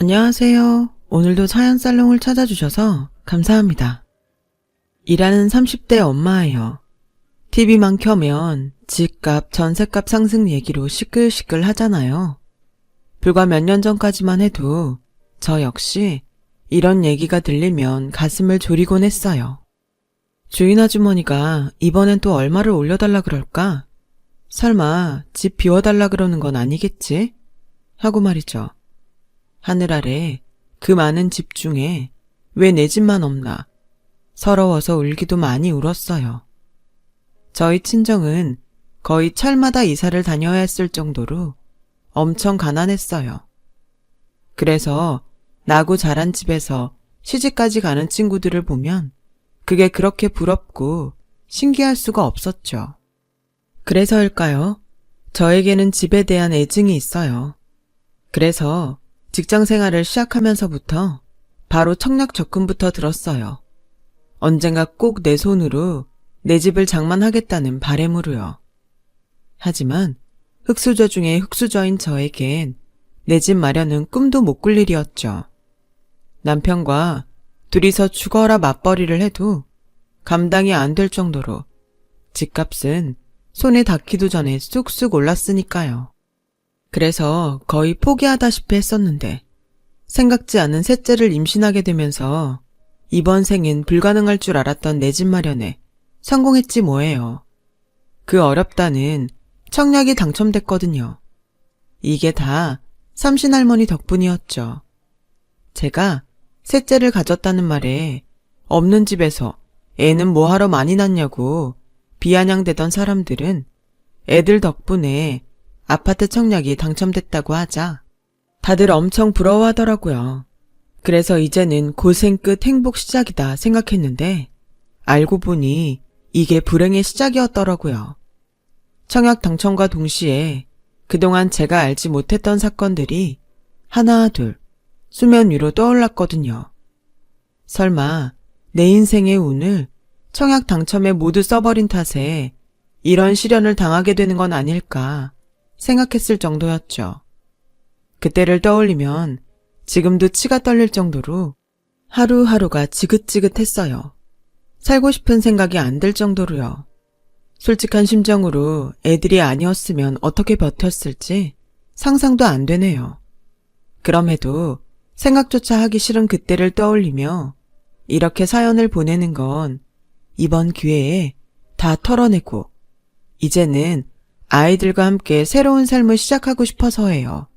안녕하세요. 오늘도 사연살롱을 찾아주셔서 감사합니다. 일하는 30대 엄마예요. TV만 켜면 집값, 전셋값 상승 얘기로 시끌시끌 하잖아요. 불과 몇 년 전까지만 해도 저 역시 이런 얘기가 들리면 가슴을 졸이곤 했어요. 주인 아주머니가 이번엔 또 얼마를 올려달라 그럴까? 설마 집 비워달라 그러는 건 아니겠지? 하고 말이죠. 하늘 아래 그 많은 집 중에 왜 내 집만 없나 서러워서 울기도 많이 울었어요. 저희 친정은 거의 철마다 이사를 다녀야 했을 정도로 엄청 가난했어요. 그래서 나고 자란 집에서 시집까지 가는 친구들을 보면 그게 그렇게 부럽고 신기할 수가 없었죠. 그래서일까요? 저에게는 집에 대한 애증이 있어요. 그래서 직장 생활을 시작하면서부터 바로 청약 적금부터 들었어요. 언젠가 꼭 내 손으로 내 집을 장만하겠다는 바램으로요. 하지만 흙수저 중에 흙수저인 저에겐 내 집 마련은 꿈도 못 꿀 일이었죠. 남편과 둘이서 죽어라 맞벌이를 해도 감당이 안 될 정도로 집값은 손에 닿기도 전에 쑥쑥 올랐으니까요. 그래서 거의 포기하다시피 했었는데 생각지 않은 셋째를 임신하게 되면서 이번 생엔 불가능할 줄 알았던 내 집 마련에 성공했지 뭐예요. 그 어렵다는 청약이 당첨됐거든요. 이게 다 삼신할머니 덕분이었죠. 제가 셋째를 가졌다는 말에 없는 집에서 애는 뭐하러 많이 낳냐고 비아냥대던 사람들은 애들 덕분에 아파트 청약이 당첨됐다고 하자 다들 엄청 부러워하더라고요. 그래서 이제는 고생 끝 행복 시작이다 생각했는데 알고 보니 이게 불행의 시작이었더라고요. 청약 당첨과 동시에 그동안 제가 알지 못했던 사건들이 하나 둘 수면 위로 떠올랐거든요. 설마 내 인생의 운을 청약 당첨에 모두 써버린 탓에 이런 시련을 당하게 되는 건 아닐까 생각했을 정도였죠. 그때를 떠올리면 지금도 치가 떨릴 정도로 하루하루가 지긋지긋했어요. 살고 싶은 생각이 안 들 정도로요. 솔직한 심정으로 애들이 아니었으면 어떻게 버텼을지 상상도 안 되네요. 그럼에도 생각조차 하기 싫은 그때를 떠올리며 이렇게 사연을 보내는 건 이번 기회에 다 털어내고 이제는 아이들과 함께 새로운 삶을 시작하고 싶어서예요.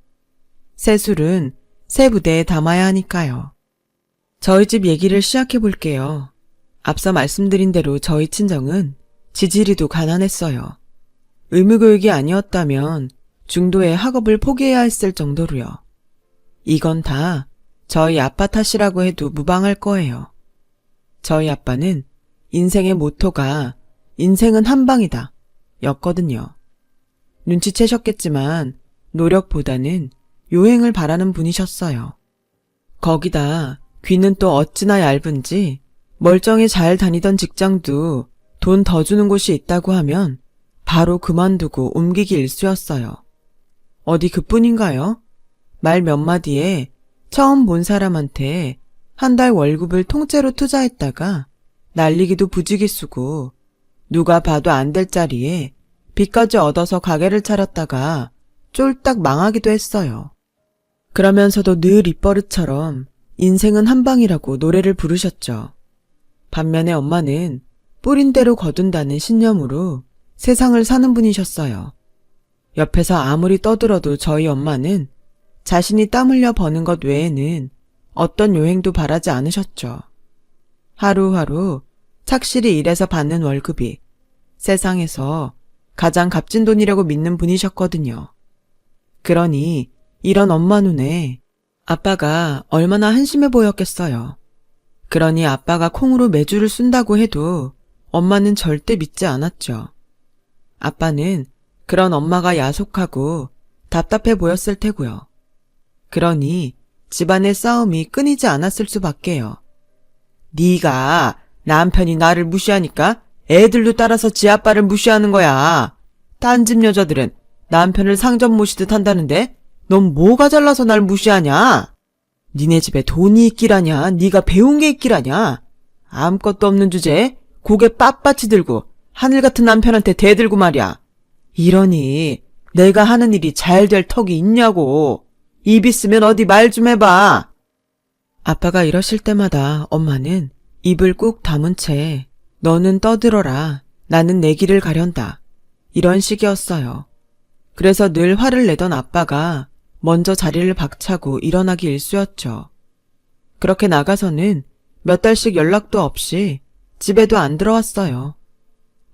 새 술은 새 부대에 담아야 하니까요. 저희 집 얘기를 시작해 볼게요. 앞서 말씀드린 대로 저희 친정은 지지리도 가난했어요. 의무교육이 아니었다면 중도의 학업을 포기해야 했을 정도로요. 이건 다 저희 아빠 탓이라고 해도 무방할 거예요. 저희 아빠는 인생의 모토가 인생은 한방이다 였거든요. 눈치채셨겠지만 노력보다는 요행을 바라는 분이셨어요. 거기다 귀는 또 어찌나 얇은지 멀쩡히 잘 다니던 직장도 돈 더 주는 곳이 있다고 하면 바로 그만두고 옮기기 일쑤였어요. 어디 그뿐인가요? 말 몇 마디에 처음 본 사람한테 한 달 월급을 통째로 투자했다가 날리기도 부지기 쓰고 누가 봐도 안 될 자리에 빚까지 얻어서 가게를 차렸다가 쫄딱 망하기도 했어요. 그러면서도 늘 입버릇처럼 인생은 한방이라고 노래를 부르셨죠. 반면에 엄마는 뿌린 대로 거둔다는 신념으로 세상을 사는 분이셨어요. 옆에서 아무리 떠들어도 저희 엄마는 자신이 땀 흘려 버는 것 외에는 어떤 요행도 바라지 않으셨죠. 하루하루 착실히 일해서 받는 월급이 세상에서 가장 값진 돈이라고 믿는 분이셨거든요. 그러니 이런 엄마 눈에 아빠가 얼마나 한심해 보였겠어요. 그러니 아빠가 콩으로 매주를 쓴다고 해도 엄마는 절대 믿지 않았죠. 아빠는 그런 엄마가 야속하고 답답해 보였을 테고요. 그러니 집안의 싸움이 끊이지 않았을 수밖에요. 네가 남편이 나를 무시하니까 애들도 따라서 지 아빠를 무시하는 거야. 딴 집 여자들은 남편을 상점 모시듯 한다는데 넌 뭐가 잘나서 날 무시하냐? 니네 집에 돈이 있기라냐? 네가 배운 게 있기라냐? 아무것도 없는 주제에 고개 빳빳이 들고 하늘 같은 남편한테 대들고 말이야. 이러니 내가 하는 일이 잘 될 턱이 있냐고. 입 있으면 어디 말 좀 해봐. 아빠가 이러실 때마다 엄마는 입을 꾹 다문 채 너는 떠들어라. 나는 내 길을 가련다. 이런 식이었어요. 그래서 늘 화를 내던 아빠가 먼저 자리를 박차고 일어나기 일쑤였죠. 그렇게 나가서는 몇 달씩 연락도 없이 집에도 안 들어왔어요.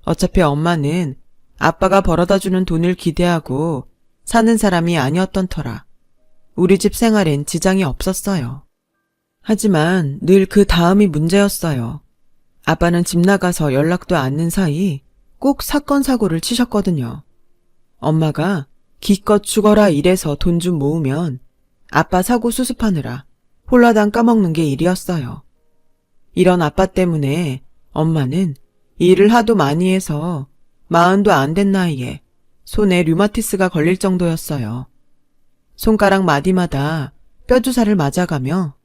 어차피 엄마는 아빠가 벌어다주는 돈을 기대하고 사는 사람이 아니었던 터라 우리 집 생활엔 지장이 없었어요. 하지만 늘 그 다음이 문제였어요. 아빠는 집 나가서 연락도 않는 사이 꼭 사건 사고를 치셨거든요. 엄마가 기껏 죽어라 일해서 돈 좀 모으면 아빠 사고 수습하느라 홀라당 까먹는 게 일이었어요. 이런 아빠 때문에 엄마는 일을 하도 많이 해서 40도 안 된 나이에 손에 류마티스가 걸릴 정도였어요. 손가락 마디마다 뼈주사를 맞아가며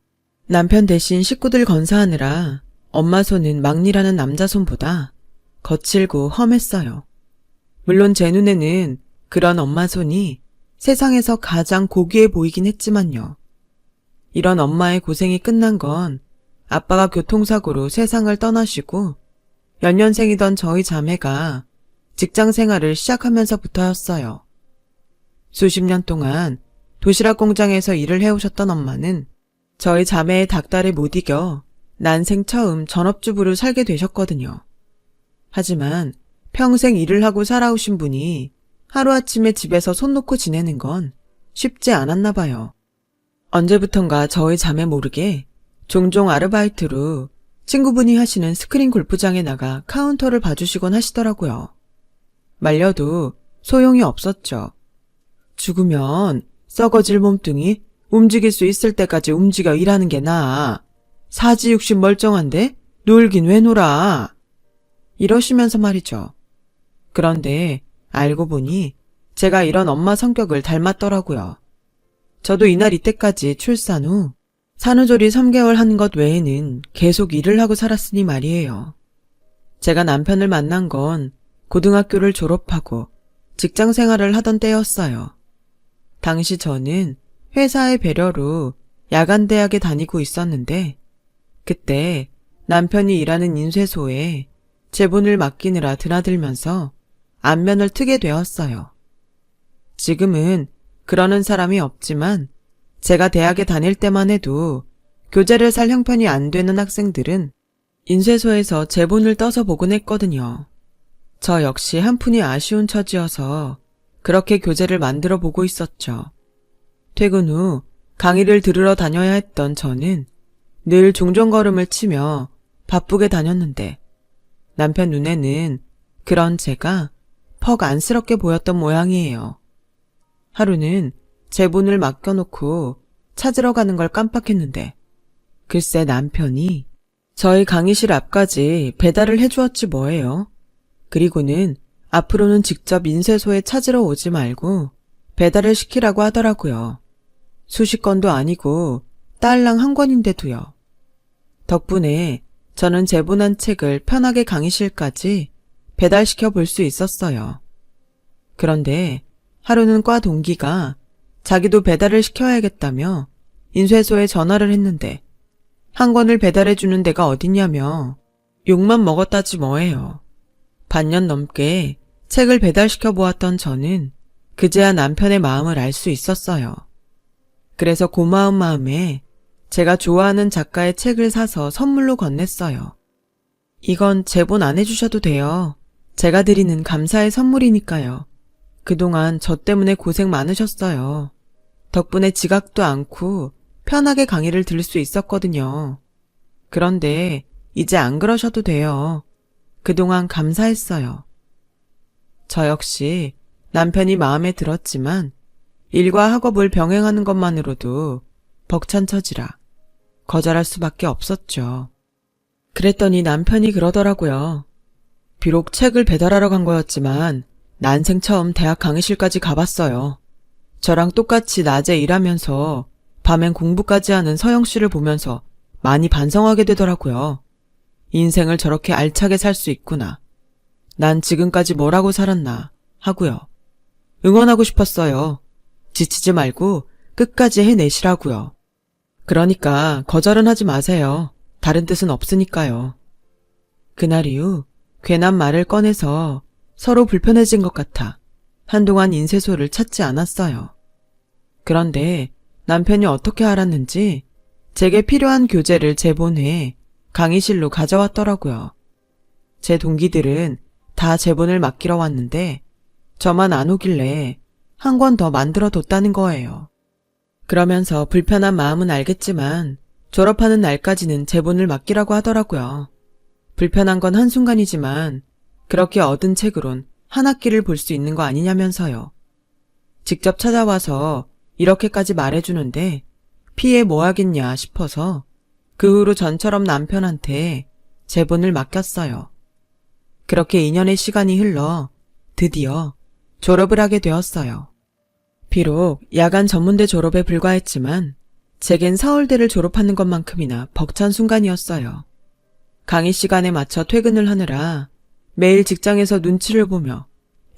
남편 대신 식구들 건사하느라 엄마 손은 막리라는 남자 손보다 거칠고 험했어요. 물론 제 눈에는 그런 엄마 손이 세상에서 가장 고귀해 보이긴 했지만요. 이런 엄마의 고생이 끝난 건 아빠가 교통사고로 세상을 떠나시고 연년생이던 저희 자매가 직장 생활을 시작하면서부터였어요. 수십 년 동안 도시락 공장에서 일을 해오셨던 엄마는 저희 자매의 닥달에 못 이겨 난생 처음 전업주부로 살게 되셨거든요. 하지만 평생 일을 하고 살아오신 분이 하루아침에 집에서 손 놓고 지내는 건 쉽지 않았나 봐요. 언제부턴가 저희 자매 모르게 종종 아르바이트로 친구분이 하시는 스크린 골프장에 나가 카운터를 봐주시곤 하시더라고요. 말려도 소용이 없었죠. 죽으면 썩어질 몸뚱이 움직일 수 있을 때까지 움직여 일하는 게 나아. 사지육신 멀쩡한데 놀긴 왜 놀아. 이러시면서 말이죠. 그런데 알고 보니 제가 이런 엄마 성격을 닮았더라고요. 저도 이날 이때까지 출산 후 산후조리 3개월 한 것 외에는 계속 일을 하고 살았으니 말이에요. 제가 남편을 만난 건 고등학교를 졸업하고 직장 생활을 하던 때였어요. 당시 저는 회사의 배려로 야간대학에 다니고 있었는데 그때 남편이 일하는 인쇄소에 제본을 맡기느라 드나들면서 안면을 트게 되었어요. 지금은 그러는 사람이 없지만 제가 대학에 다닐 때만 해도 교재를 살 형편이 안 되는 학생들은 인쇄소에서 제본을 떠서 보곤 했거든요. 저 역시 한푼이 아쉬운 처지여서 그렇게 교재를 만들어 보고 있었죠. 퇴근 후 강의를 들으러 다녀야 했던 저는 늘 종종걸음을 치며 바쁘게 다녔는데 남편 눈에는 그런 제가 퍽 안쓰럽게 보였던 모양이에요. 하루는 제본을 맡겨놓고 찾으러 가는 걸 깜빡했는데 글쎄 남편이 저희 강의실 앞까지 배달을 해주었지 뭐예요. 그리고는 앞으로는 직접 인쇄소에 찾으러 오지 말고 배달을 시키라고 하더라고요. 수십 건도 아니고 딸랑 한 권인데도요. 덕분에 저는 제본한 책을 편하게 강의실까지 배달시켜 볼 수 있었어요. 그런데 하루는 과 동기가 자기도 배달을 시켜야겠다며 인쇄소에 전화를 했는데 한 권을 배달해주는 데가 어딨냐며 욕만 먹었다지 뭐예요. 반년 넘게 책을 배달시켜 보았던 저는 그제야 남편의 마음을 알 수 있었어요. 그래서 고마운 마음에 제가 좋아하는 작가의 책을 사서 선물로 건넸어요. 이건 제본 안 해주셔도 돼요. 제가 드리는 감사의 선물이니까요. 그동안 저 때문에 고생 많으셨어요. 덕분에 지각도 않고 편하게 강의를 들을 수 있었거든요. 그런데 이제 안 그러셔도 돼요. 그동안 감사했어요. 저 역시 남편이 마음에 들었지만 일과 학업을 병행하는 것만으로도 벅찬 처지라 거절할 수밖에 없었죠. 그랬더니 남편이 그러더라고요. 비록 책을 배달하러 간 거였지만 난생 처음 대학 강의실까지 가봤어요. 저랑 똑같이 낮에 일하면서 밤엔 공부까지 하는 서영 씨를 보면서 많이 반성하게 되더라고요. 인생을 저렇게 알차게 살 수 있구나. 난 지금까지 뭐라고 살았나 하고요. 응원하고 싶었어요. 지치지 말고 끝까지 해내시라고요. 그러니까 거절은 하지 마세요. 다른 뜻은 없으니까요. 그날 이후 괜한 말을 꺼내서 서로 불편해진 것 같아 한동안 인쇄소를 찾지 않았어요. 그런데 남편이 어떻게 알았는지 제게 필요한 교재를 제본해 강의실로 가져왔더라고요. 제 동기들은 다 제본을 맡기러 왔는데 저만 안 오길래 한 권 더 만들어 뒀다는 거예요. 그러면서 불편한 마음은 알겠지만 졸업하는 날까지는 제본을 맡기라고 하더라고요. 불편한 건 한순간이지만 그렇게 얻은 책으론 한 학기를 볼 수 있는 거 아니냐면서요. 직접 찾아와서 이렇게까지 말해주는데 피해 뭐 하겠냐 싶어서 그 후로 전처럼 남편한테 제본을 맡겼어요. 그렇게 2년의 시간이 흘러 드디어 졸업을 하게 되었어요. 비록 야간 전문대 졸업에 불과했지만 제겐 서울대를 졸업하는 것만큼이나 벅찬 순간이었어요. 강의 시간에 맞춰 퇴근을 하느라 매일 직장에서 눈치를 보며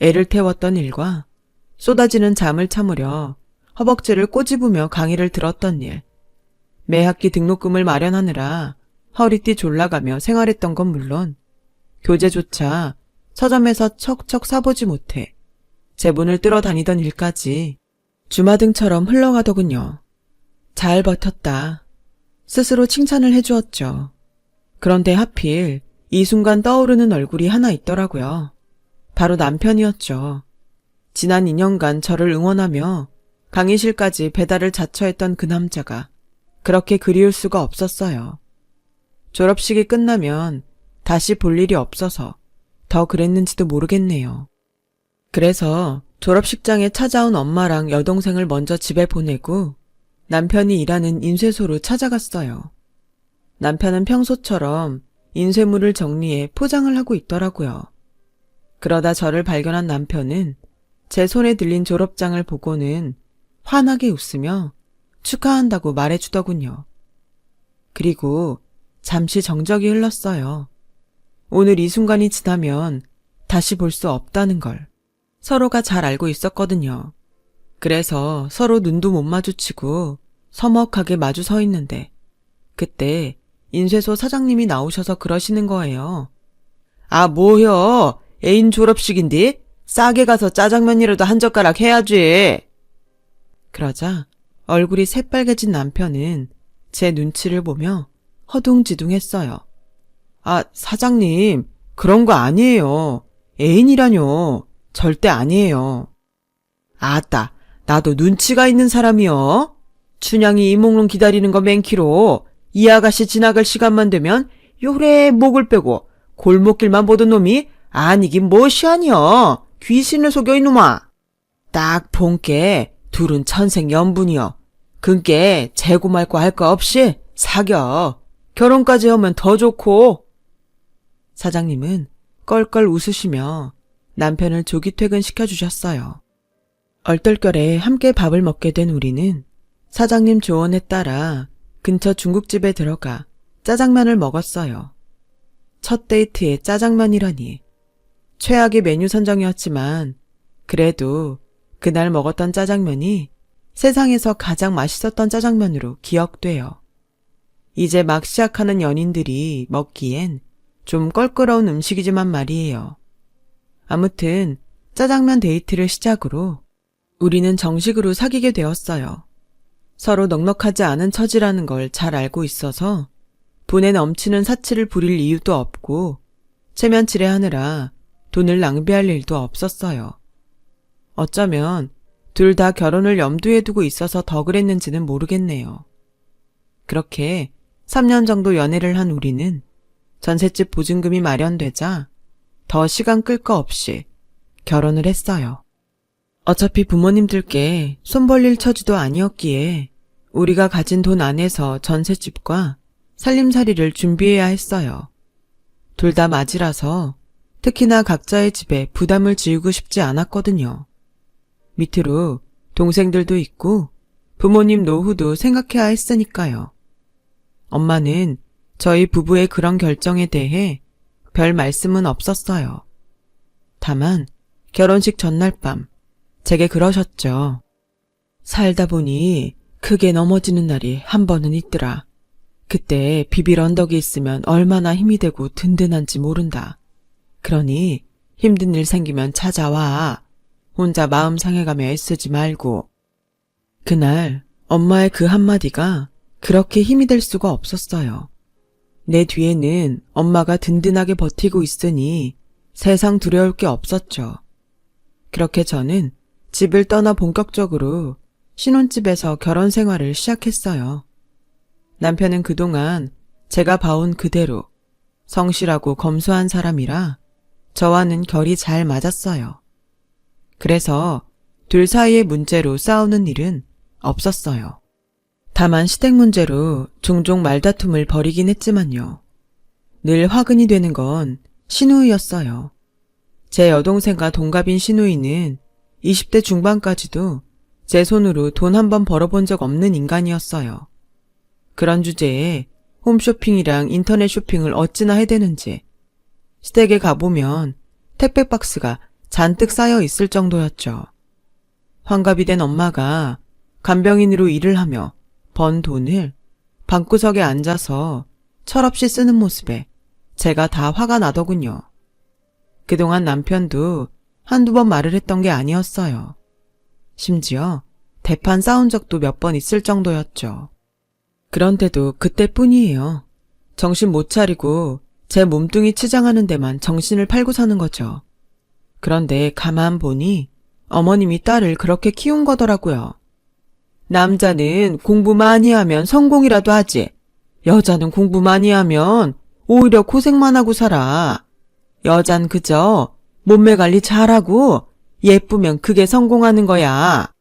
애를 태웠던 일과 쏟아지는 잠을 참으려 허벅지를 꼬집으며 강의를 들었던 일, 매 학기 등록금을 마련하느라 허리띠 졸라가며 생활했던 건 물론 교재조차 서점에서 척척 사보지 못해 제본을 뜯어 다니던 일까지 주마등처럼 흘러가더군요. 잘 버텼다. 스스로 칭찬을 해주었죠. 그런데 하필 이 순간 떠오르는 얼굴이 하나 있더라고요. 바로 남편이었죠. 지난 2년간 저를 응원하며 강의실까지 배달을 자처했던 그 남자가 그렇게 그리울 수가 없었어요. 졸업식이 끝나면 다시 볼 일이 없어서 더 그랬는지도 모르겠네요. 그래서 졸업식장에 찾아온 엄마랑 여동생을 먼저 집에 보내고 남편이 일하는 인쇄소로 찾아갔어요. 남편은 평소처럼 인쇄물을 정리해 포장을 하고 있더라고요. 그러다 저를 발견한 남편은 제 손에 들린 졸업장을 보고는 환하게 웃으며 축하한다고 말해주더군요. 그리고 잠시 정적이 흘렀어요. 오늘 이 순간이 지나면 다시 볼 수 없다는 걸 서로가 잘 알고 있었거든요. 그래서 서로 눈도 못 마주치고 서먹하게 마주 서 있는데 그때 인쇄소 사장님이 나오셔서 그러시는 거예요. 아, 뭐여? 애인 졸업식인데? 싸게 가서 짜장면이라도 한 젓가락 해야지. 그러자 얼굴이 새빨개진 남편은 제 눈치를 보며 허둥지둥했어요. 아, 사장님, 그런 거 아니에요. 애인이라뇨. 절대 아니에요. 아따, 나도 눈치가 있는 사람이여. 춘향이 이몽룡 기다리는 거 맨키로 이 아가씨 지나갈 시간만 되면 요래 목을 빼고 골목길만 보던 놈이 아니긴 무엇이하니여. 귀신을 속여 이놈아. 딱 본께 둘은 천생연분이여. 그께 재고 말고 할 거 없이 사겨. 결혼까지 하면 더 좋고. 사장님은 껄껄 웃으시며 남편을 조기 퇴근시켜주셨어요. 얼떨결에 함께 밥을 먹게 된 우리는 사장님 조언에 따라 근처 중국집에 들어가 짜장면을 먹었어요. 첫 데이트에 짜장면이라니. 최악의 메뉴 선정이었지만 그래도 그날 먹었던 짜장면이 세상에서 가장 맛있었던 짜장면으로 기억돼요. 이제 막 시작하는 연인들이 먹기엔 좀 껄끄러운 음식이지만 말이에요. 아무튼 짜장면 데이트를 시작으로 우리는 정식으로 사귀게 되었어요. 서로 넉넉하지 않은 처지라는 걸 잘 알고 있어서 분에 넘치는 사치를 부릴 이유도 없고 체면치레하느라 돈을 낭비할 일도 없었어요. 어쩌면 둘 다 결혼을 염두에 두고 있어서 더 그랬는지는 모르겠네요. 그렇게 3년 정도 연애를 한 우리는 전셋집 보증금이 마련되자 더 시간 끌 거 없이 결혼을 했어요. 어차피 부모님들께 손 벌릴 처지도 아니었기에 우리가 가진 돈 안에서 전셋집과 살림살이를 준비해야 했어요. 둘 다 맞이라서 특히나 각자의 집에 부담을 지우고 싶지 않았거든요. 밑으로 동생들도 있고 부모님 노후도 생각해야 했으니까요. 엄마는 저희 부부의 그런 결정에 대해 별 말씀은 없었어요. 다만 결혼식 전날 밤 제게 그러셨죠. 살다 보니 크게 넘어지는 날이 한 번은 있더라. 그때 비빌 언덕이 있으면 얼마나 힘이 되고 든든한지 모른다. 그러니 힘든 일 생기면 찾아와. 혼자 마음 상해가며 애쓰지 말고. 그날 엄마의 그 한마디가 그렇게 힘이 될 수가 없었어요. 내 뒤에는 엄마가 든든하게 버티고 있으니 세상 두려울 게 없었죠. 그렇게 저는 집을 떠나 본격적으로 신혼집에서 결혼 생활을 시작했어요. 남편은 그동안 제가 봐온 그대로 성실하고 검소한 사람이라 저와는 결이 잘 맞았어요. 그래서 둘 사이의 문제로 싸우는 일은 없었어요. 다만 시댁 문제로 종종 말다툼을 벌이긴 했지만요. 늘 화근이 되는 건 시누이였어요. 제 여동생과 동갑인 시누이는 20대 중반까지도 제 손으로 돈 한 번 벌어본 적 없는 인간이었어요. 그런 주제에 홈쇼핑이랑 인터넷 쇼핑을 어찌나 해대는지 시댁에 가보면 택배 박스가 잔뜩 쌓여 있을 정도였죠. 환갑이 된 엄마가 간병인으로 일을 하며 번 돈을 방구석에 앉아서 철없이 쓰는 모습에 제가 다 화가 나더군요. 그동안 남편도 한두 번 말을 했던 게 아니었어요. 심지어 대판 싸운 적도 몇 번 있을 정도였죠. 그런데도 그때뿐이에요. 정신 못 차리고 제 몸뚱이 치장하는 데만 정신을 팔고 사는 거죠. 그런데 가만 보니 어머님이 딸을 그렇게 키운 거더라고요. 남자는 공부 많이 하면 성공이라도 하지. 여자는 공부 많이 하면 오히려 고생만 하고 살아. 여잔 그저 몸매 관리 잘하고 예쁘면 그게 성공하는 거야.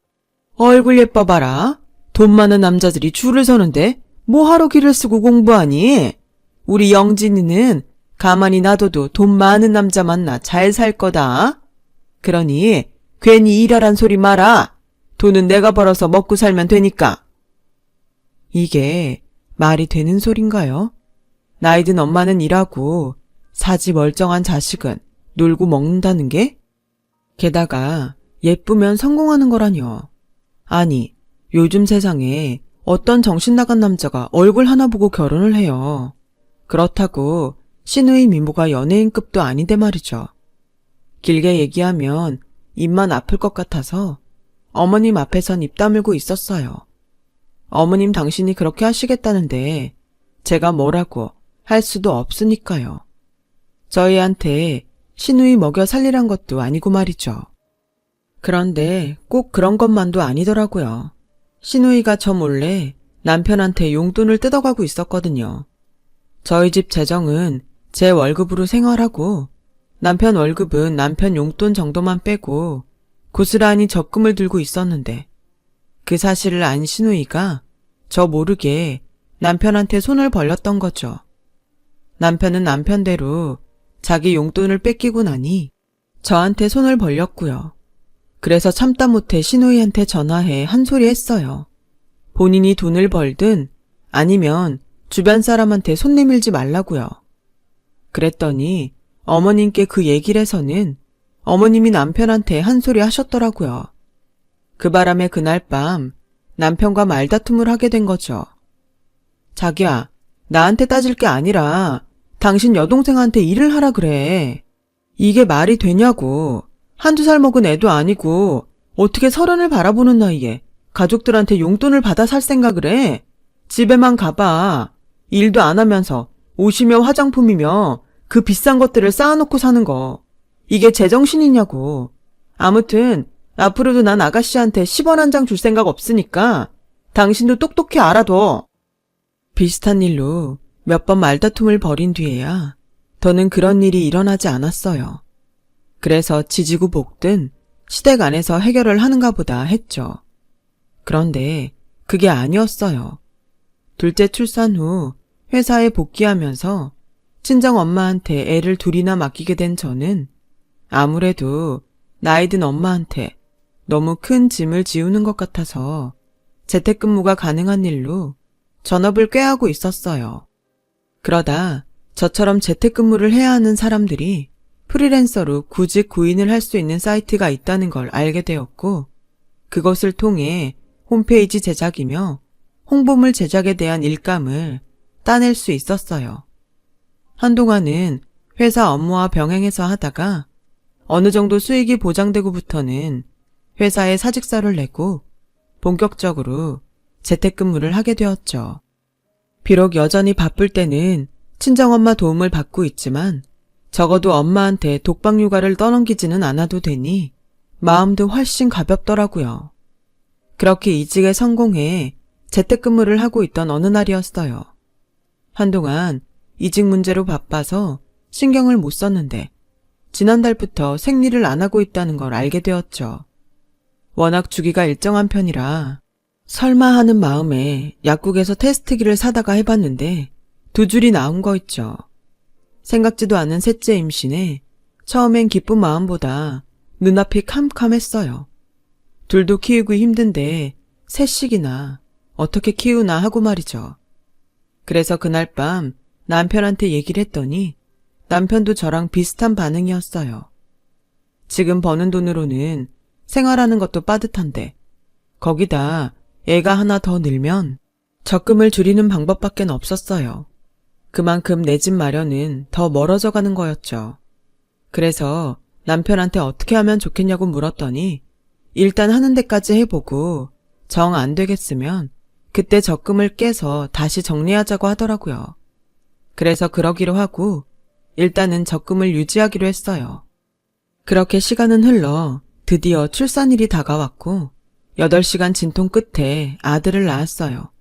얼굴 예뻐봐라. 돈 많은 남자들이 줄을 서는데 뭐하러 기를 쓰고 공부하니? 우리 영진이는 가만히 놔둬도 돈 많은 남자 만나 잘 살 거다. 그러니 괜히 일하란 소리 마라. 돈은 내가 벌어서 먹고 살면 되니까. 이게 말이 되는 소린가요? 나이든 엄마는 일하고 사지 멀쩡한 자식은 놀고 먹는다는 게? 게다가 예쁘면 성공하는 거라뇨. 아니, 요즘 세상에 어떤 정신 나간 남자가 얼굴 하나 보고 결혼을 해요. 그렇다고 시누이 미모가 연예인급도 아닌데 말이죠. 길게 얘기하면 입만 아플 것 같아서 어머님 앞에선 입 다물고 있었어요. 어머님 당신이 그렇게 하시겠다는데 제가 뭐라고 할 수도 없으니까요. 저희한테 시누이 먹여 살리란 것도 아니고 말이죠. 그런데 꼭 그런 것만도 아니더라고요. 시누이가 저 몰래 남편한테 용돈을 뜯어가고 있었거든요. 저희 집 재정은 제 월급으로 생활하고 남편 월급은 남편 용돈 정도만 빼고 고스란히 적금을 들고 있었는데 그 사실을 안 시누이가 저 모르게 남편한테 손을 벌렸던 거죠. 남편은 남편대로 자기 용돈을 뺏기고 나니 저한테 손을 벌렸고요. 그래서 참다 못해 시누이한테 전화해 한 소리 했어요. 본인이 돈을 벌든 아니면 주변 사람한테 손 내밀지 말라고요. 그랬더니 어머님께 그 얘기를 해서는 어머님이 남편한테 한 소리 하셨더라고요. 그 바람에 그날 밤 남편과 말다툼을 하게 된 거죠. 자기야, 나한테 따질 게 아니라 당신 여동생한테 일을 하라 그래. 이게 말이 되냐고. 한두 살 먹은 애도 아니고 어떻게 서른을 바라보는 나이에 가족들한테 용돈을 받아 살 생각을 해. 집에만 가봐. 일도 안 하면서 옷이며 화장품이며 그 비싼 것들을 쌓아놓고 사는 거. 이게 제정신이냐고. 아무튼 앞으로도 난 아가씨한테 10원 한 장 줄 생각 없으니까 당신도 똑똑히 알아둬. 비슷한 일로 몇 번 말다툼을 벌인 뒤에야 더는 그런 일이 일어나지 않았어요. 그래서 지지고 볶든 시댁 안에서 해결을 하는가 보다 했죠. 그런데 그게 아니었어요. 둘째 출산 후 회사에 복귀하면서 친정 엄마한테 애를 둘이나 맡기게 된 저는 아무래도 나이 든 엄마한테 너무 큰 짐을 지우는 것 같아서 재택근무가 가능한 일로 전업을 꾀하고 있었어요. 그러다 저처럼 재택근무를 해야 하는 사람들이 프리랜서로 구직 구인을 할 수 있는 사이트가 있다는 걸 알게 되었고, 그것을 통해 홈페이지 제작이며 홍보물 제작에 대한 일감을 따낼 수 있었어요. 한동안은 회사 업무와 병행해서 하다가 어느 정도 수익이 보장되고부터는 회사에 사직서를 내고 본격적으로 재택근무를 하게 되었죠. 비록 여전히 바쁠 때는 친정엄마 도움을 받고 있지만 적어도 엄마한테 독박 육아를 떠넘기지는 않아도 되니 마음도 훨씬 가볍더라고요. 그렇게 이직에 성공해 재택근무를 하고 있던 어느 날이었어요. 한동안 이직 문제로 바빠서 신경을 못 썼는데 지난달부터 생리를 안 하고 있다는 걸 알게 되었죠. 워낙 주기가 일정한 편이라 설마 하는 마음에 약국에서 테스트기를 사다가 해봤는데 2줄이 나온 거 있죠. 생각지도 않은 셋째 임신에 처음엔 기쁜 마음보다 눈앞이 캄캄했어요. 둘도 키우기 힘든데 셋씩이나 어떻게 키우나 하고 말이죠. 그래서 그날 밤 남편한테 얘기를 했더니 남편도 저랑 비슷한 반응이었어요. 지금 버는 돈으로는 생활하는 것도 빠듯한데 거기다 애가 하나 더 늘면 적금을 줄이는 방법밖엔 없었어요. 그만큼 내 집 마련은 더 멀어져 가는 거였죠. 그래서 남편한테 어떻게 하면 좋겠냐고 물었더니 일단 하는 데까지 해보고 정 안 되겠으면 그때 적금을 깨서 다시 정리하자고 하더라고요. 그래서 그러기로 하고 일단은 적금을 유지하기로 했어요. 그렇게 시간은 흘러 드디어 출산일이 다가왔고 8시간 진통 끝에 아들을 낳았어요.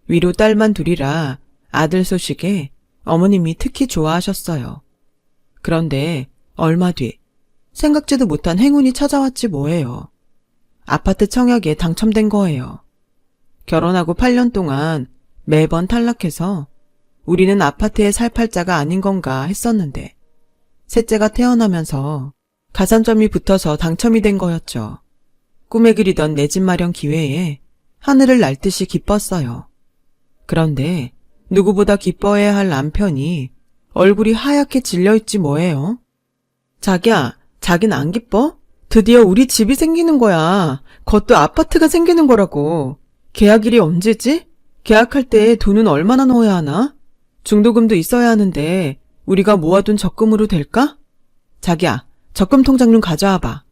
위로 딸만 둘이라 아들 소식에 어머님이 특히 좋아하셨어요. 그런데 얼마 뒤 생각지도 못한 행운이 찾아왔지 뭐예요. 아파트 청약에 당첨된 거예요. 결혼하고 8년 동안 매번 탈락해서 우리는 아파트에 살 팔자가 아닌 건가 했었는데 셋째가 태어나면서 가산점이 붙어서 당첨이 된 거였죠. 꿈에 그리던 내 집 마련 기회에 하늘을 날 듯이 기뻤어요. 그런데 누구보다 기뻐해야 할 남편이 얼굴이 하얗게 질려있지 뭐예요? 자기야, 자긴 안 기뻐? 드디어 우리 집이 생기는 거야. 그것도 아파트가 생기는 거라고. 계약일이 언제지? 계약할 때 돈은 얼마나 넣어야 하나? 중도금도 있어야 하는데 우리가 모아둔 적금으로 될까? 자기야, 적금 통장 좀 가져와봐.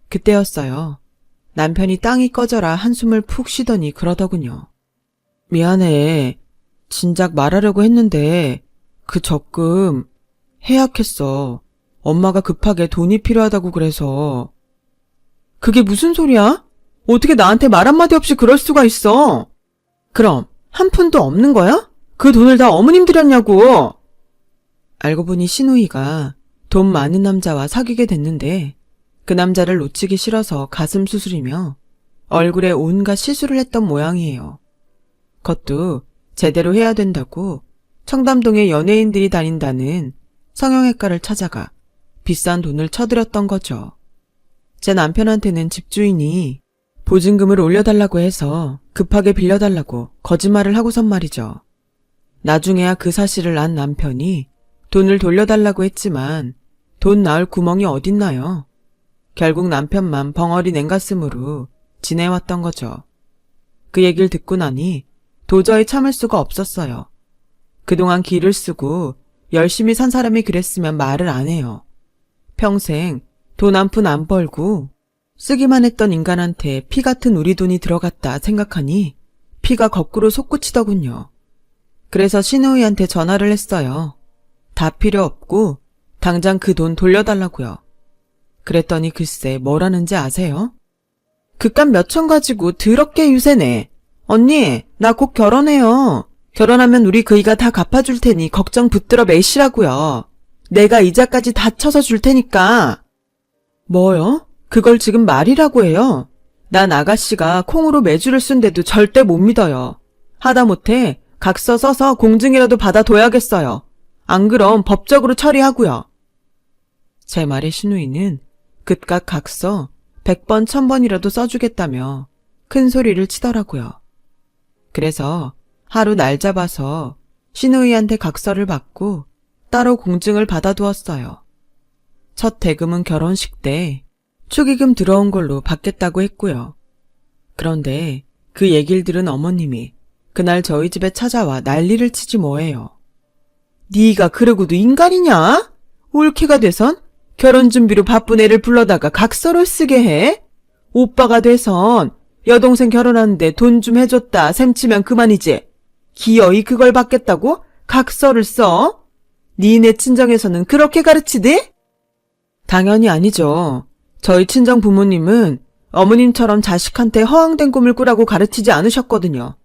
그때였어요. 남편이 땅이 꺼져라 한숨을 푹 쉬더니 그러더군요. 미안해. 진작 말하려고 했는데 그 적금 해약했어. 엄마가 급하게 돈이 필요하다고 그래서. 그게 무슨 소리야? 어떻게 나한테 말 한마디 없이 그럴 수가 있어? 그럼 한 푼도 없는 거야? 그 돈을 다 어머님 드렸냐고. 알고 보니 신우이가 돈 많은 남자와 사귀게 됐는데 그 남자를 놓치기 싫어서 가슴 수술이며 얼굴에 온갖 시술을 했던 모양이에요. 그것도 제대로 해야 된다고 청담동에 연예인들이 다닌다는 성형외과를 찾아가 비싼 돈을 쳐들였던 거죠. 제 남편한테는 집주인이 보증금을 올려달라고 해서 급하게 빌려달라고 거짓말을 하고선 말이죠. 나중에야 그 사실을 안 남편이 돈을 돌려달라고 했지만 돈 나올 구멍이 어딨나요? 결국 남편만 벙어리 냉가슴으로 지내왔던 거죠. 그 얘기를 듣고 나니 도저히 참을 수가 없었어요. 그동안 기를 쓰고 열심히 산 사람이 그랬으면 말을 안 해요. 평생 돈 한 푼 안 벌고 쓰기만 했던 인간한테 피 같은 우리 돈이 들어갔다 생각하니 피가 거꾸로 솟구치더군요. 그래서 신우이한테 전화를 했어요. 다 필요 없고 당장 그 돈 돌려달라고요. 그랬더니 글쎄 뭐라는지 아세요? 그깟 몇천 가지고 더럽게 유세네. 언니, 나 곧 결혼해요. 결혼하면 우리 그이가 다 갚아줄 테니 걱정 붙들어 매시라고요. 내가 이자까지 다 쳐서 줄 테니까. 뭐요? 그걸 지금 말이라고 해요? 난 아가씨가 콩으로 매주를 쓴데도 절대 못 믿어요. 하다못해 각서 써서 공증이라도 받아둬야겠어요. 안 그럼 법적으로 처리하고요. 제 말에 신우이는 그깟 각서 100번 1000번이라도 써주겠다며 큰 소리를 치더라고요. 그래서 하루 날 잡아서 시누이한테 각서를 받고 따로 공증을 받아두었어요. 첫 대금은 결혼식 때 축의금 들어온 걸로 받겠다고 했고요. 그런데 그 얘기를 들은 어머님이 그날 저희 집에 찾아와 난리를 치지 뭐예요. 네가 그러고도 인간이냐? 올케가 돼선 결혼 준비로 바쁜 애를 불러다가 각서를 쓰게 해? 오빠가 돼선 여동생 결혼하는데 돈 좀 해줬다 셈치면 그만이지. 기어이 그걸 받겠다고 각서를 써? 니네 친정에서는 그렇게 가르치대? 당연히 아니죠. 저희 친정 부모님은 어머님처럼 자식한테 허황된 꿈을 꾸라고 가르치지 않으셨거든요.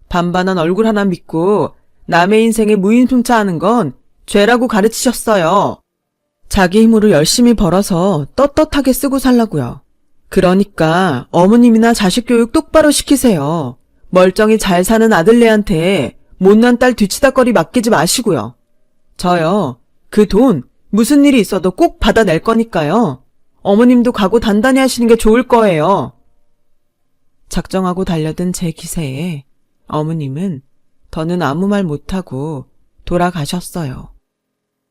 반반한 얼굴 하나 믿고 남의 인생에 무임승차하는 건 죄라고 가르치셨어요. 자기 힘으로 열심히 벌어서 떳떳하게 쓰고 살라고요. 그러니까 어머님이나 자식 교육 똑바로 시키세요. 멀쩡히 잘 사는 아들네한테 못난 딸 뒤치다거리 맡기지 마시고요. 저요, 그 돈 무슨 일이 있어도 꼭 받아낼 거니까요. 어머님도 각오 단단히 하시는 게 좋을 거예요. 작정하고 달려든 제 기세에 어머님은 더는 아무 말 못하고 돌아가셨어요.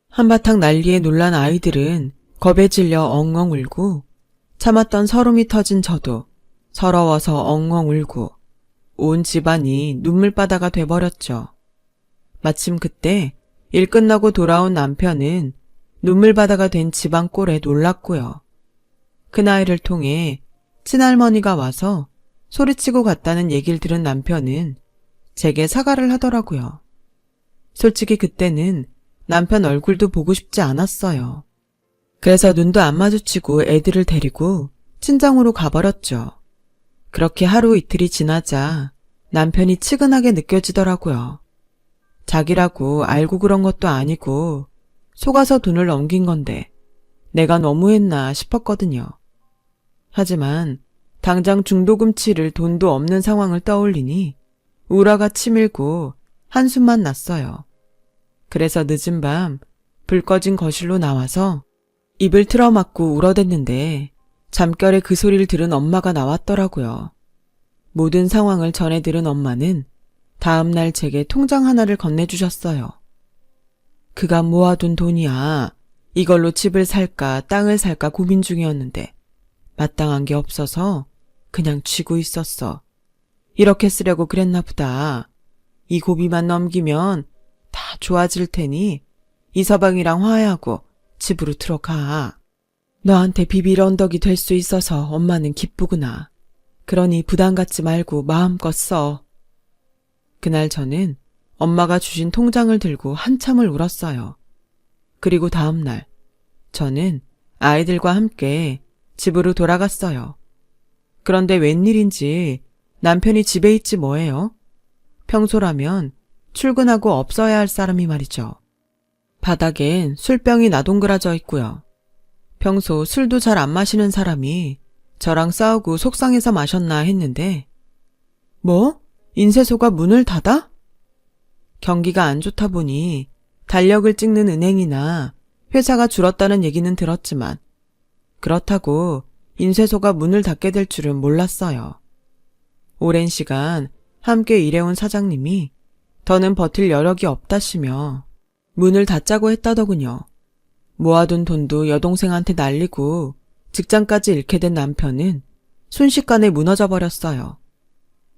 한바탕 난리에 놀란 아이들은 겁에 질려 엉엉 울고 참았던 서름이 터진 저도 서러워서 엉엉 울고 온 집안이 눈물바다가 돼버렸죠. 마침 그때 일 끝나고 돌아온 남편은 눈물바다가 된 집안 꼴에 놀랐고요. 큰아이를 통해 친할머니가 와서 소리치고 갔다는 얘기를 들은 남편은 제게 사과를 하더라고요. 솔직히 그때는 남편 얼굴도 보고 싶지 않았어요. 그래서 눈도 안 마주치고 애들을 데리고 친정으로 가버렸죠. 그렇게 하루 이틀이 지나자 남편이 측은하게 느껴지더라고요. 자기라고 알고 그런 것도 아니고 속아서 돈을 넘긴 건데 내가 너무했나 싶었거든요. 하지만 당장 중도금 치를 돈도 없는 상황을 떠올리니 우라가 치밀고 한숨만 났어요. 그래서 늦은 밤 불 꺼진 거실로 나와서 입을 틀어막고 울어댔는데 잠결에 그 소리를 들은 엄마가 나왔더라고요. 모든 상황을 전해 들은 엄마는 다음날 제게 통장 하나를 건네주셨어요. 그가 모아둔 돈이야. 이걸로 집을 살까 땅을 살까 고민 중이었는데 마땅한 게 없어서 그냥 쥐고 있었어. 이렇게 쓰려고 그랬나 보다. 이 고비만 넘기면 다 좋아질 테니 이서방이랑 화해하고 집으로 들어가. 너한테 비빌 언덕이 될 수 있어서 엄마는 기쁘구나. 그러니 부담 갖지 말고 마음껏 써. 그날 저는 엄마가 주신 통장을 들고 한참을 울었어요. 그리고 다음날 저는 아이들과 함께 집으로 돌아갔어요. 그런데 웬일인지 남편이 집에 있지 뭐예요? 평소라면 출근하고 없어야 할 사람이 말이죠. 바닥엔 술병이 나동그라져 있고요. 평소 술도 잘 안 마시는 사람이 저랑 싸우고 속상해서 마셨나 했는데 뭐? 인쇄소가 문을 닫아? 경기가 안 좋다 보니 달력을 찍는 은행이나 회사가 줄었다는 얘기는 들었지만 그렇다고 인쇄소가 문을 닫게 될 줄은 몰랐어요. 오랜 시간 함께 일해온 사장님이 더는 버틸 여력이 없다시며 문을 닫자고 했다더군요. 모아둔 돈도 여동생한테 날리고 직장까지 잃게 된 남편은 순식간에 무너져 버렸어요.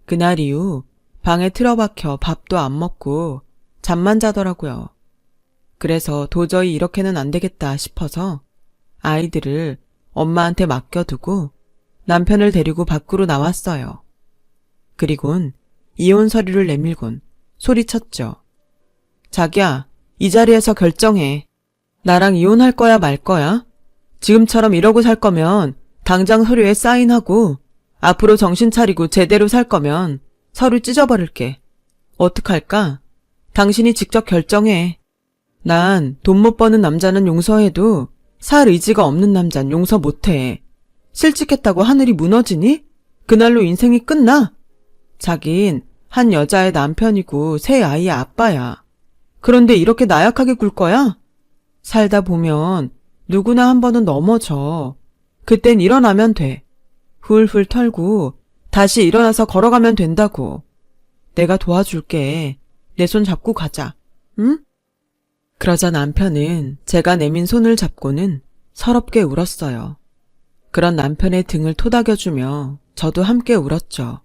그날 이후 방에 틀어박혀 밥도 안 먹고 잠만 자더라고요. 그래서 도저히 이렇게는 안 되겠다 싶어서 아이들을 엄마한테 맡겨두고 남편을 데리고 밖으로 나왔어요. 그리곤 이혼 서류를 내밀곤 소리쳤죠. 자기야, 이 자리에서 결정해. 나랑 이혼할 거야 말 거야? 지금처럼 이러고 살 거면 당장 서류에 사인하고 앞으로 정신 차리고 제대로 살 거면 서류 찢어버릴게. 어떡할까? 당신이 직접 결정해. 난 돈 못 버는 남자는 용서해도 살 의지가 없는 남잔 용서 못해. 실직했다고 하늘이 무너지니? 그날로 인생이 끝나? 자긴 한 여자의 남편이고 새 아이의 아빠야. 그런데 이렇게 나약하게 굴 거야? 살다 보면 누구나 한 번은 넘어져. 그땐 일어나면 돼. 훌훌 털고 다시 일어나서 걸어가면 된다고. 내가 도와줄게. 내 손 잡고 가자. 응? 그러자 남편은 제가 내민 손을 잡고는 서럽게 울었어요. 그런 남편의 등을 토닥여주며 저도 함께 울었죠.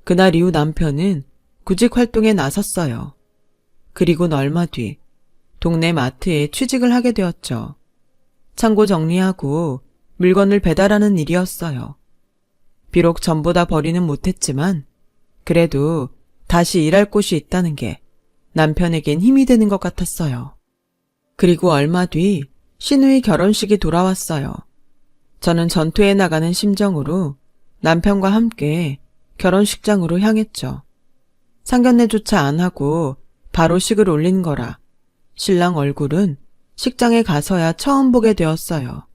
그날 이후 남편은 구직 활동에 나섰어요. 그리고 얼마 뒤 동네 마트에 취직을 하게 되었죠. 창고 정리하고 물건을 배달하는 일이었어요. 비록 전보다 벌이는 못했지만 그래도 다시 일할 곳이 있다는 게 남편에겐 힘이 되는 것 같았어요. 그리고 얼마 뒤 시누이 결혼식이 돌아왔어요. 저는 전투에 나가는 심정으로 남편과 함께 결혼식장으로 향했죠. 상견례조차 안 하고 바로 식을 올린 거라 신랑 얼굴은 식장에 가서야 처음 보게 되었어요.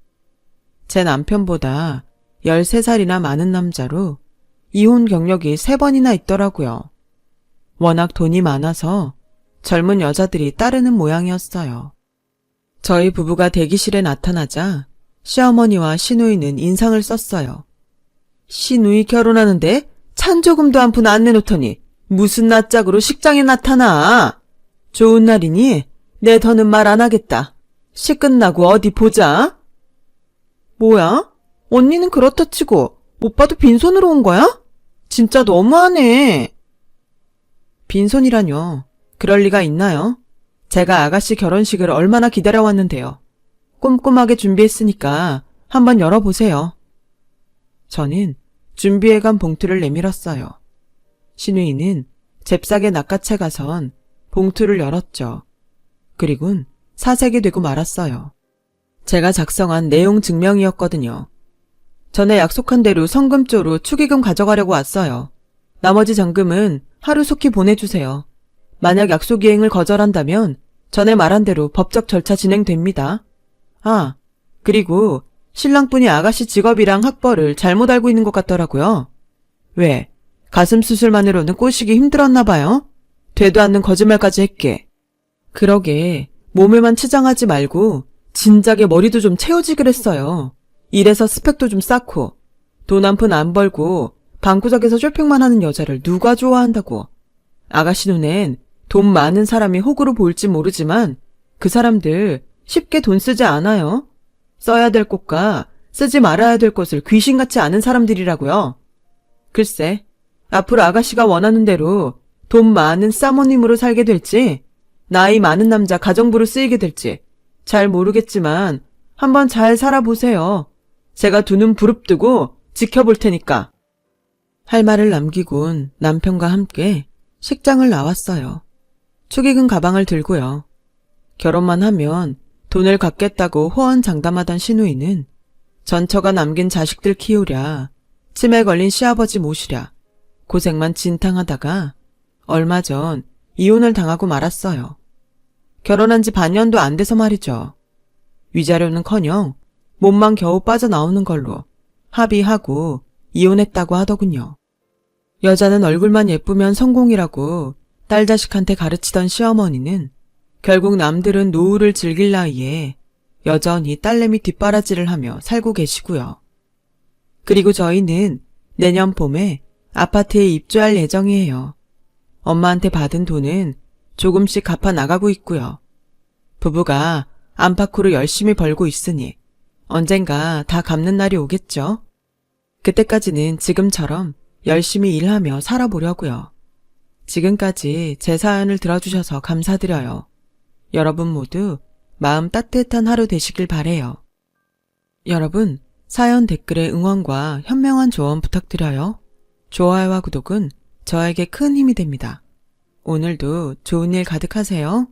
제 남편보다 13살이나 많은 남자로 이혼 경력이 3번이나 있더라고요. 워낙 돈이 많아서 젊은 여자들이 따르는 모양이었어요. 저희 부부가 대기실에 나타나자 시어머니와 시누이는 인상을 썼어요. 시누이 결혼하는데 찬조금도 한 푼 안 내놓더니 무슨 낯짝으로 식장에 나타나. 좋은 날이니 내 더는 말 안 하겠다. 식 끝나고 어디 보자. 뭐야? 언니는 그렇다 치고 오빠도 빈손으로 온 거야? 진짜 너무하네. 빈손이라뇨. 그럴 리가 있나요? 제가 아가씨 결혼식을 얼마나 기다려왔는데요. 꼼꼼하게 준비했으니까 한번 열어보세요. 저는 준비해간 봉투를 내밀었어요. 시누이는 잽싸게 낚아채 가선 봉투를 열었죠. 그리곤 사색이 되고 말았어요. 제가 작성한 내용 증명이었거든요. 전에 약속한 대로 성금조로 축의금 가져가려고 왔어요. 나머지 잔금은 하루속히 보내주세요. 만약 약속 이행을 거절한다면 전에 말한 대로 법적 절차 진행됩니다. 아, 그리고 신랑분이 아가씨 직업이랑 학벌을 잘못 알고 있는 것 같더라고요. 왜? 가슴 수술만으로는 꼬시기 힘들었나 봐요? 되도 않는 거짓말까지 했게. 그러게 몸에만 치장하지 말고 진작에 머리도 좀 채우지 그랬어요. 이래서 스펙도 좀 쌓고 돈 한 푼 안 벌고 방구석에서 쇼핑만 하는 여자를 누가 좋아한다고. 아가씨 눈엔 돈 많은 사람이 호구로 보일지 모르지만 그 사람들 쉽게 돈 쓰지 않아요. 써야 될 곳과 쓰지 말아야 될 곳을 귀신같이 아는 사람들이라고요. 글쎄, 앞으로 아가씨가 원하는 대로 돈 많은 사모님으로 살게 될지 나이 많은 남자 가정부로 쓰이게 될지 잘 모르겠지만 한번 잘 살아보세요. 제가 두 눈 부릅뜨고 지켜볼 테니까. 할 말을 남기곤 남편과 함께 식장을 나왔어요. 축의금 가방을 들고요. 결혼만 하면 돈을 갚겠다고 호언장담하던 시누이는 전처가 남긴 자식들 키우랴, 치매 걸린 시아버지 모시랴, 고생만 진탕하다가 얼마 전 이혼을 당하고 말았어요. 결혼한 지 반년도 안 돼서 말이죠. 위자료는커녕 몸만 겨우 빠져나오는 걸로 합의하고 이혼했다고 하더군요. 여자는 얼굴만 예쁘면 성공이라고 딸 자식한테 가르치던 시어머니는 결국 남들은 노후를 즐길 나이에 여전히 딸내미 뒷바라지를 하며 살고 계시고요. 그리고 저희는 내년 봄에 아파트에 입주할 예정이에요. 엄마한테 받은 돈은 조금씩 갚아 나가고 있고요. 부부가 안팎으로 열심히 벌고 있으니 언젠가 다 갚는 날이 오겠죠. 그때까지는 지금처럼 열심히 일하며 살아보려고요. 지금까지 제 사연을 들어주셔서 감사드려요. 여러분 모두 마음 따뜻한 하루 되시길 바래요. 여러분, 사연 댓글에 응원과 현명한 조언 부탁드려요. 좋아요와 구독은 저에게 큰 힘이 됩니다. 오늘도 좋은 일 가득하세요.